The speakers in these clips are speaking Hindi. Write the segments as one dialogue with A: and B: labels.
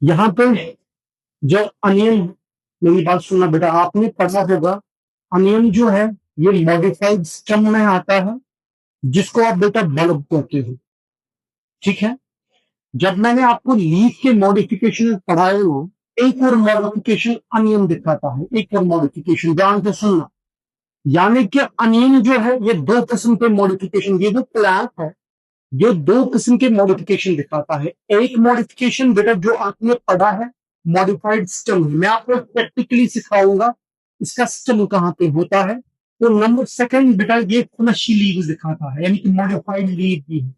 A: यहाँ पे जो अनियन, मेरी बात सुनना बेटा, आपने पढ़ा होगा अनियन जो है ये मॉडिफाइड स्टम में आता है, जिसको आप बेटा बल्ब कहते हो। ठीक है। जब मैंने आपको लीफ के मॉडिफिकेशन पढ़ाए हो, एक और मॉडिफिकेशन अनियन दिखाता है, एक और मॉडिफिकेशन ध्यान से सुनना। यानी कि अनियन जो है ये दो किस्म के मॉडिफिकेशन, ये जो प्लांट है ये दो किस्म के मॉडिफिकेशन दिखाता है। एक मॉडिफिकेशन बेटा जो आपने पढ़ा है मॉडिफाइड स्टम, मैं आपको प्रैक्टिकली सिखाऊंगा इसका स्टम कहाँ पे होता है। तो नंबर सेकंड बेटा ये फ्लशी लीव्स दिखाता है, यानी कि मॉडिफाइड लीव भी है।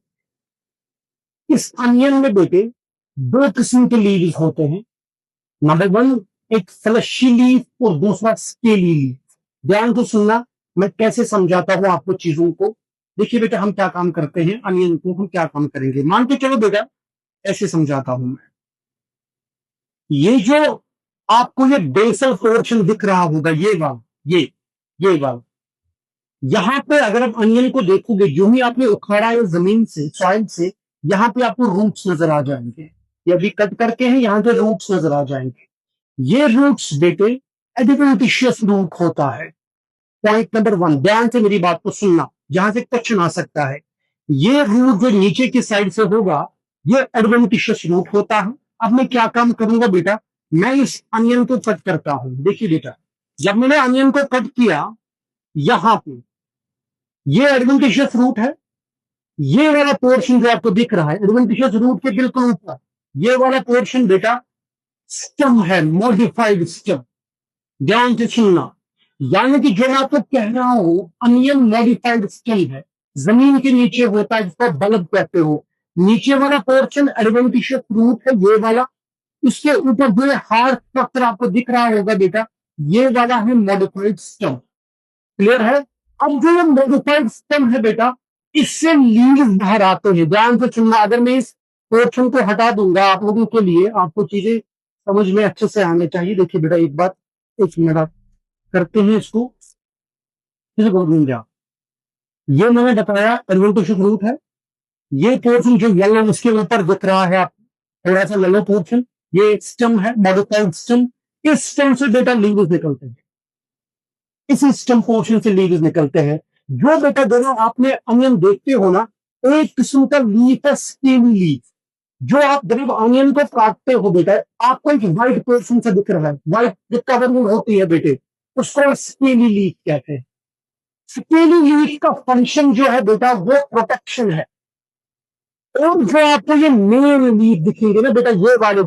A: इस अनियन में बेटे दो किस्म के लीव्स होते हैं। नंबर वन एक फ्लशी लीफ और दूसरा स्केली लीफ। ध्यान से सुनना, मैं कैसे समझाता हूं आपको चीजों को। देखिए बेटा हम क्या काम करते हैं, अनियन को हम क्या काम करेंगे, मान के चलो बेटा ऐसे समझाता हूं मैं। ये जो आपको ये बेसल पोर्शन दिख रहा होगा, ये वाला यहां पे अगर आप अनियन को देखोगे, जो ही आपने उखाड़ा है जमीन से, सॉइल से, यहां पे आपको रूट्स नजर आ जाएंगे। ये अभी कट करके हैं, यहां पे रूट्स नजर आ जाएंगे। ये रूट्स बेटे एडिवेंटिशियस रूट होता है। पॉइंट नंबर वन, ध्यान से मेरी बात को सुनना, जहां से क्वेश्चन आ सकता है। ये रूट जो नीचे की साइड से होगा ये एडवेंटिशियस रूट होता है। अब मैं क्या काम करूंगा बेटा, मैं इस अनियन को कट करता हूं। देखिए बेटा जब मैंने अनियन को कट किया, यहां पे ये एडवेंटिशियस रूट है। ये वाला पोर्शन जो आपको दिख रहा है एडवेंटिशियस रूट के बिल्कुल ऊपर, ये वाला पोर्शन बेटा स्टम है, मॉडिफाइड स्टम। ध्यान से सुनना, यानी कि जो मैं आपको कह रहा हूं अनियन मॉडिफाइड स्टम है, जमीन के नीचे होता है, जिसको बल्ब कहते हो। नीचे वाला पोर्शन एडवेंटिशियस रूट है, ये वाला। इसके ऊपर जो हार्ड स्ट्रक्चर आपको दिख रहा होगा बेटा, ये वाला है मॉडिफाइड स्टम। क्लियर है। अब जो ये मॉडिफाइड स्टम है बेटा, इससे लीव्स बाहर आते हैं। ध्यान से सुनना, अगर मैं इस पोर्शन को हटा दूंगा आप लोगों के लिए, आपको चीजें समझ में अच्छे से आने चाहिए। देखिए बेटा एक बात, एक मिनट आप करते हैं इसको, किसी को भूल जाओ। ये मैंने बताया एडवेंटिशियस रूट है। ये पोर्शन जो येलो उसके ऊपर दिख रहा है आप, थोड़ा सा येलो पोर्शन, ये स्टम है, मॉडिफाइड स्टम। इस स्टम से बेटा लीव्स निकलते हैं, इस स्टम पोर्शन से लीव्स निकलते हैं। जो बेटा दोनों आपने अनियन देखते हो ना, एक किस्म का लीफ है स्केली लीफ। जो आप जब अनियन को काटते हो बेटा, आपको एक व्हाइट पोर्शन से दिख रहा है, व्हाइट जो कवरिंग होती है बेटे, उसको स्केली लीफ कहते हैं। स्केली लीफ का फंक्शन जो है बेटा वो प्रोटेक्शन है। और जो आपको ये मेन लीफ दिखेंगे ना बेटा, ये वाले